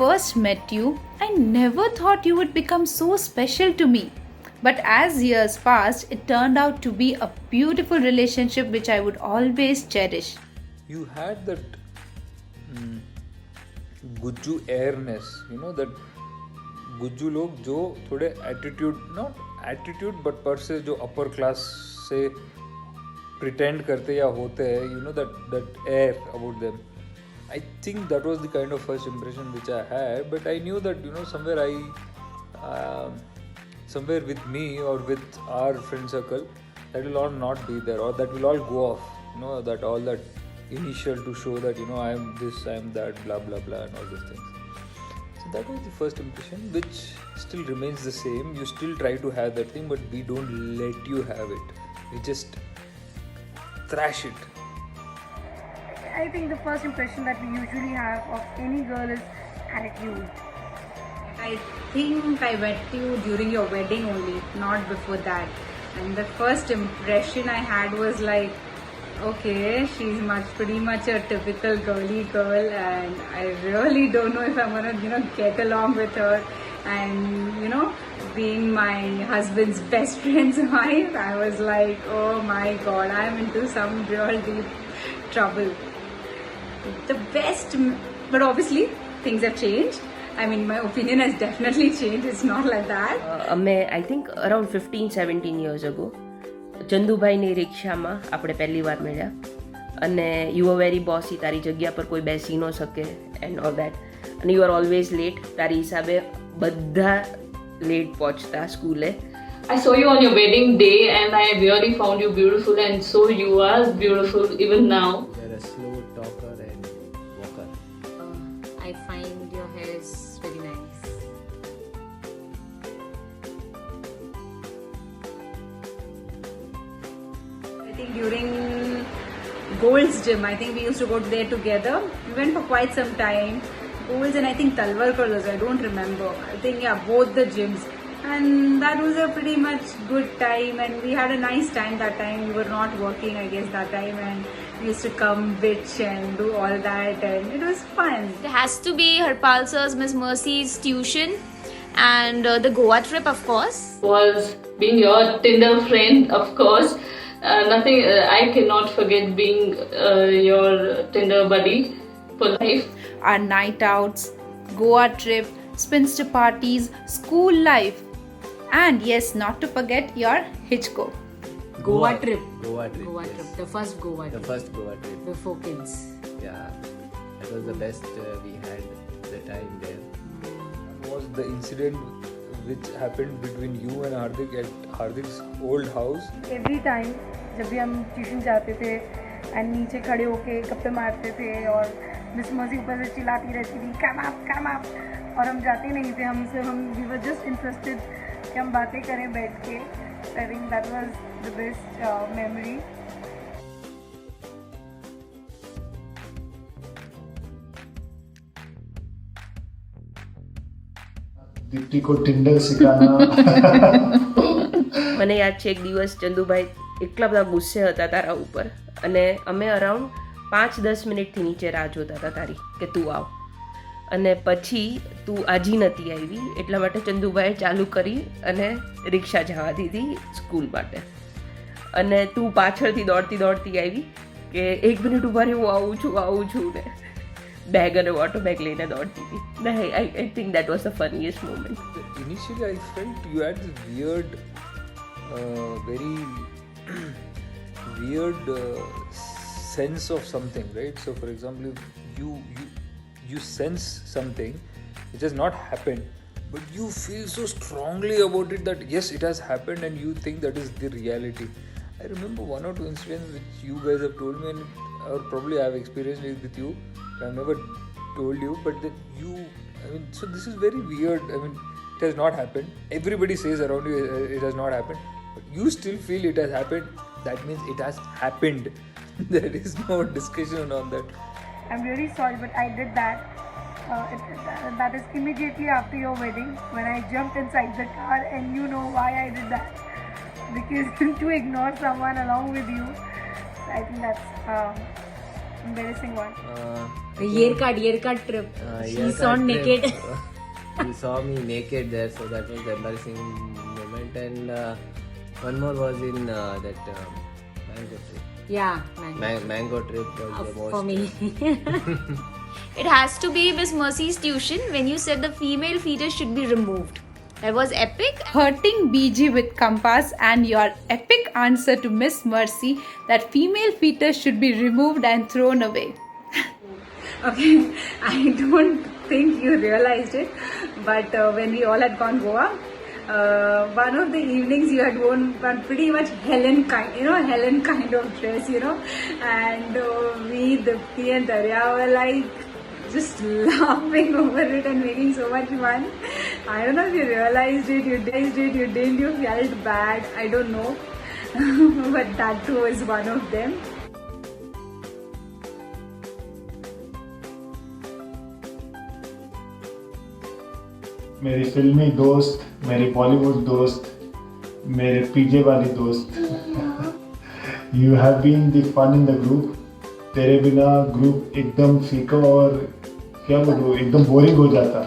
first met you, I never thought you would become so special to me. But as years passed, it turned out to be a beautiful relationship which I would always cherish. You had that Gujju airness, that Gujju लोग जो थोड़े attitude, not attitude but पर से जो upper class से pretend करते या होते हैं, that air about them. I think that was the kind of first impression which I had, but I knew that somewhere with me or with our friend circle, that will all not be there, or that will all go off, that all that initial to show that I am this, I am that, blah blah blah, and all these things. So that was the first impression, which still remains the same. You still try to have that thing, but we don't let you have it. We just thrash it. I think the first impression that we usually have of any girl is attitude. I think I met you during your wedding only, not before that. And the first impression I had was like, okay, she's pretty much a typical girly girl, and I really don't know if I'm gonna, get along with her. And being my husband's best friend's wife, I was like, oh my god, I'm into some real deep trouble. The best, but obviously things have changed. I mean, my opinion has definitely changed. It's not like that. I think around 15-17 years ago, ચંદુભાઈની રિક્ષામાં આપણે પહેલી વાર મળ્યા, અને you are very બોસી, તારી જગ્યા પર કોઈ બેસી ન શકે એન્ડ ઓલ દેટ, અને યુ આર ઓલવેઝ લેટ. તારી હિસાબે બધા લેટ પહોંચતા સ્કૂલે. I saw you on your wedding day and I really found you beautiful, and so you are beautiful even now. You're a slow talker and walker. I find your hair is very nice. I think during Gold's gym, I think we used to go there together. We went for quite some time. Gold's and I think Talwarkar also, I don't remember. I think both the gyms. And that was a pretty much good time, and we had a nice time that time. We were not working, I guess, that time, and we used to come bitch and do all that, and it was fun. It has to be Harpal sir's, Miss Mercy's tuition, and the Goa trip, of course. Was being your Tinder friend, of course. Nothing, I cannot forget being your Tinder buddy for life. Our night outs, Goa trip, spinster parties, school life, and yes, not to forget your Hitchco. Goa trip. Goa trip. Goa yes. trip. The first Goa The trip. first Goa trip. Before kids. Yeah. That was the best we had the time there. Was the incident which happened between you and Hardik at Hardik's old house? Every time जब भी हम tuition जाते थे and नीचे खड़े होके गप्पे मारते थे और मिस मर्सी ऊपर से चिल्लाती रहती थी कम अप, और हम जाते नहीं थे. हम वी वर जस्ट इंटरेस्टेड कि हम बातें करें बैठ के. I think that was the best memory. Deepti को टिंडर सिखाना. મને યાદ છે એક દિવસ ચંદુભાઈ એટલા બધા ગુસ્સે હતા તારા ઉપર, અને અમે અરાઉન્ડ 5-10 મિનિટથી નીચે રાહ જોતા હતા તારી કે તું આવ, અને પછી તું આજી નથી આવી, એટલા માટે ચંદુભાઈએ ચાલુ કરી અને રિક્ષા જવા દીધી સ્કૂલ માટે, અને તું પાછળથી દોડતી આવી કે 1 મિનિટ ઊભા રહે, હું આવું છું ને બેગ અને વોટર બેગ લઈને દોડતી હતી. I think that was the funniest moment. Initially, I felt you had this weird, very weird sense of something, right? So, for example, you sense something which has not happened, but you feel so strongly about it that yes, it has happened, and you think that is the reality. I remember 1 or 2 incidents which you guys have told me, and or probably I have experienced it with you. I've never told you, but that so this is very weird. It has not happened. Everybody says around you it has not happened, but you still feel it has happened. That means it has happened. There is no discussion on that. I'm really sorry, but I did that. That is immediately after your wedding when I jumped inside the car, and you know why I did that. Because to ignore someone along with you. So I think that's embarrassing one. The year card trip. She saw naked. You saw me naked there, so that was the embarrassing moment. And one more was in that mango trip. Yeah, Mango trip was the most. for me. It has to be Miss Mercy's tuition when you said the female fetus should be removed. That was epic. Hurting BG with compass and your epic answer to Miss Mercy that female fetus should be removed and thrown away. Okay, I don't think you realized it, but when we all had gone Goa, one of the evenings you had worn one pretty much Helen kind of dress, and we, Dipti and Darya were like just laughing over it and making so much fun. I don't know if you realized it, you didn't, you felt bad, I don't know, but that too was one of them. मेरी फिल्मी दोस्त, मेरी बॉलीवुड दोस्त, मेरे पीजे वाली दोस्त. You have been the fun in the group. तेरे बिना ग्रुप एकदम फीका और क्या बोलूँ एकदम बोरिंग हो जाता.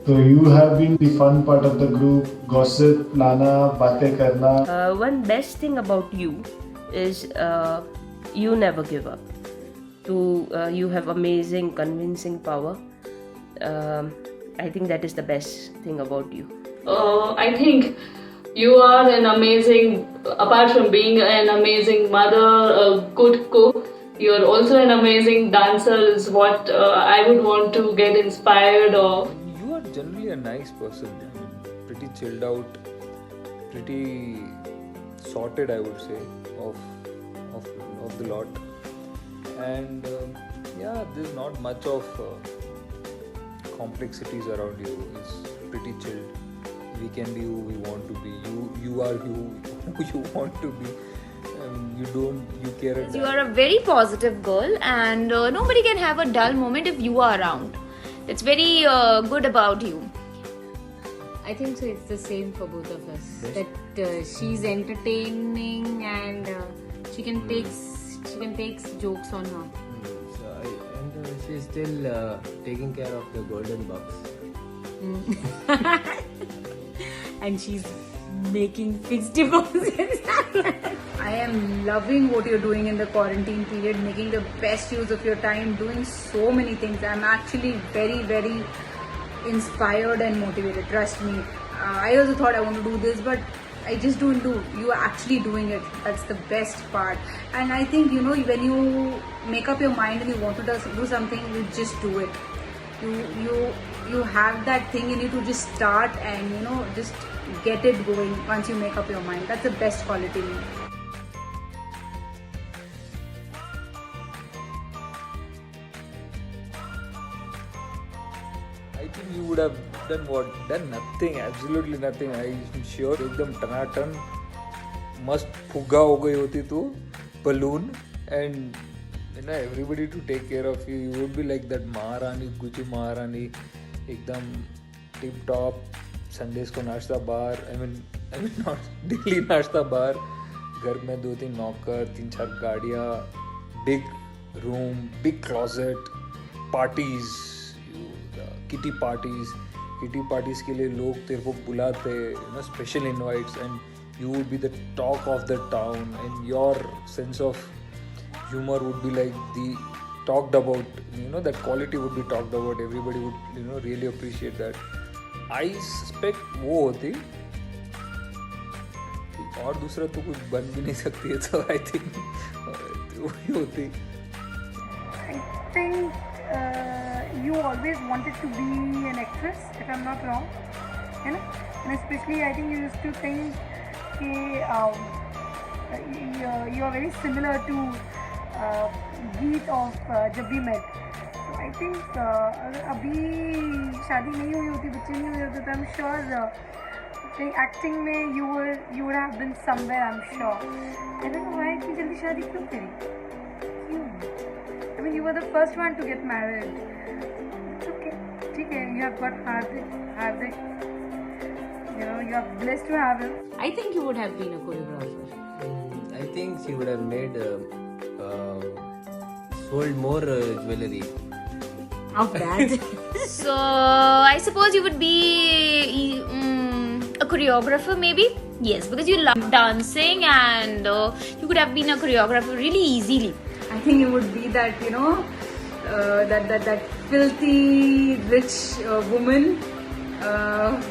तो you have been the fun part of the group. Gossip, लाना, बातें करना. One best thing about you is you never give up. You have amazing convincing power. I think that is the best thing about you. I think you are an amazing, apart from being an amazing mother, a good cook, you are also an amazing dancer is what I would want to get inspired of. You are generally a nice person. Pretty chilled out, pretty sorted, I would say, of the lot. And yeah, there's not much of complexities around you. It's pretty chilled. We can be who we want to be. You are who you want to be. You care a You are a very positive girl, and nobody can have a dull moment if you are around. It's very good about you. I think so. It's the same for both of us. That she's entertaining and she can take jokes on her. And she's still taking care of the golden box. And she's making fixed deposits. I am loving what you're doing in the quarantine period, making the best use of your time, doing so many things. I'm actually very, very inspired and motivated. Trust me. I also thought I want to do this, but I just don't do. You are actually doing it. That's the best part. And I think, when you make up your mind and you want to do something, you just do it. You have that thing in you to just start and, just get it going once you make up your mind. That's the best quality in you. I think you would have done nothing, absolutely nothing. I'm sure एकदम टनाटन मस्त फुग्गा हो गई होती तू, balloon, and everybody to take care of you. You would be like that महारानी, गुजू महारानी, एकदम tip top. Sundays को नाश्ता बार, I mean not daily नाश्ता बार, घर में 2-3 नौकर, 3-4 गाड़ियाँ, big room, big closet, parties, kitty parties के लिए लोग तेरे को बुलाते, special invites, and you would be the talk of the town, and your sense of humor would be like the talked about, that quality would be talked about. Everybody would really appreciate that. I suspect वो होती और दूसरा तो कुछ बन भी नहीं सकती है, तो I think वही होती. I think you always wanted to be an actress, if I'm not wrong, and especially I think you used to think that you are very similar to Geet of Jab We Met. So I think अभी शादी नहीं हुई होती, बच्चे नहीं हुए होते, तो I'm sure acting में you would have been somewhere, I'm sure. I don't know why इतनी जल्दी शादी क्यों करी? I mean, you were the first one to get married. It's okay. ठीक है, you have got Hardik. You are blessed to have him. I think you would have been a choreographer. I think she would have made sold more jewelry. Of that. So I suppose you would be a choreographer, maybe. Yes, because you love dancing, and you could have been a choreographer really easily. I think it would be that, you know, that filthy rich woman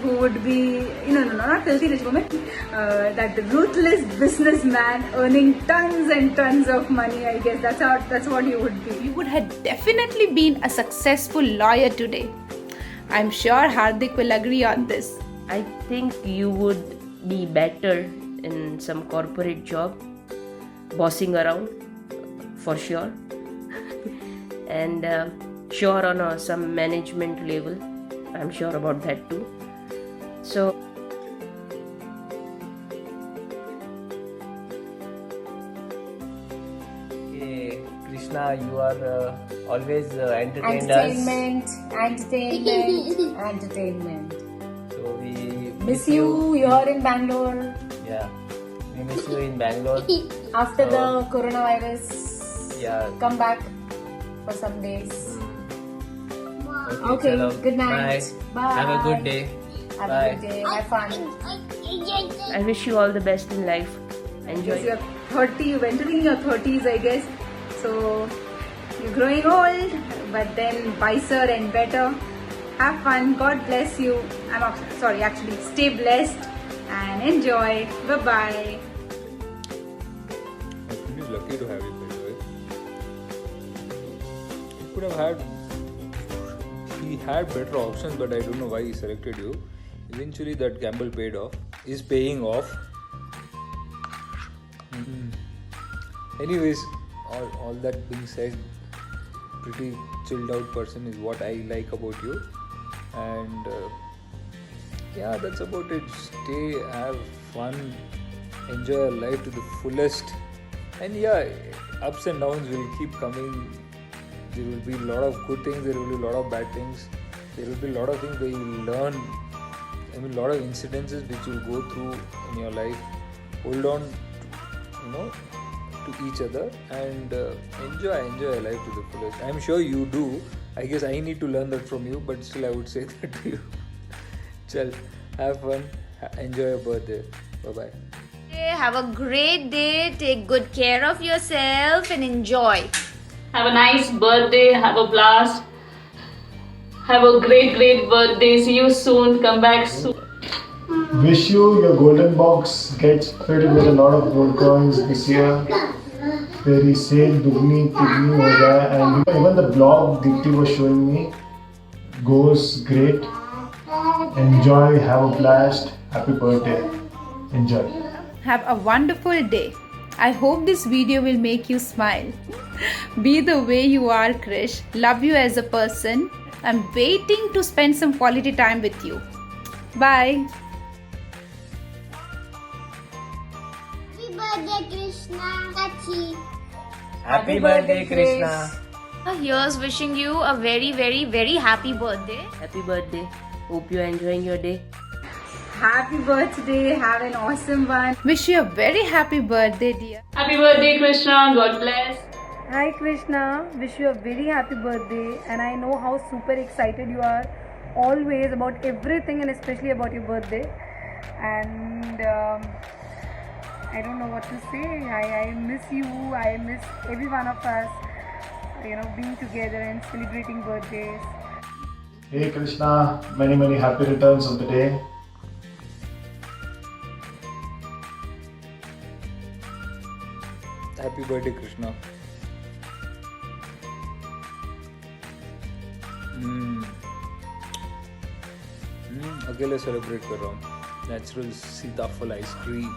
who would be, no, not filthy rich woman, that ruthless businessman earning tons and tons of money. I guess that's what you would be. You would have definitely been a successful lawyer today. I'm sure Hardik will agree on this. I think you would be better in some corporate job, bossing around, for sure. And sure on some management level. I'm sure about that too. So Okay, Krishna, you are always entertained us. Entertainment. So we Miss you. You're in Bangalore. Yeah, we miss you in Bangalore. After the coronavirus, Yeah. come back for some days. Okay, chalo. good night. Bye. Have a good day. Have Bye. a good day. Have fun. I wish you all the best in life. Enjoy. You're 30, you're entering your 30s, I guess. So you're growing old, but then wiser and better. Have fun. God bless you. Sorry, actually, stay blessed and enjoy. Bye bye. I'm pretty lucky to have you, by the way. He could have had. He had better options, but I don't know why he selected you. Eventually, that gamble paid off. Is paying off. Anyways, all that being said, pretty chilled out person is what I like about you. And yeah, that's about it. Stay, have fun, enjoy your life to the fullest. And yeah, ups and downs will keep coming. There will be a lot of good things, there will be a lot of bad things. There will be a lot of things where you will learn. I mean, a lot of incidences which you will go through in your life. Hold on, to each other and enjoy your life to the fullest. I'm sure you do. I guess I need to learn that from you, but still I would say that to you. Chal, have fun, enjoy your birthday. Bye-bye. Have a great day. Take good care of yourself and enjoy. Have a nice birthday. Have a blast. Have a great birthday. See you soon. Come back soon. Wish you your golden box gets filled with a lot of gold coins this year. तेरी cell दुगनी तिगनी हो जाए, and even the blog Dipti was showing me goes great. Enjoy, have a blast. Happy birthday. Enjoy. Have a wonderful day. I hope this video will make you smile. Be the way you are, Krish. Love you as a person. I'm waiting to spend some quality time with you. Bye. Happy birthday, Krishna. Kachi. Happy birthday, Krishna. Here's wishing you a very, very, very happy birthday. Happy birthday. Hope you're enjoying your day. Happy birthday. Have an awesome one. Wish you a very happy birthday, dear. Happy birthday, Krishna. God bless. Hi Krishna, wish you a very happy birthday, and I know how super excited you are always about everything and especially about your birthday. And I don't know what to say. I miss you. I miss every one of us, being together and celebrating birthdays. Hey Krishna, many happy returns of the day. Happy birthday, Krishna. अकेले celebrate कर रहा हूँ. Natural सीताफल ice cream.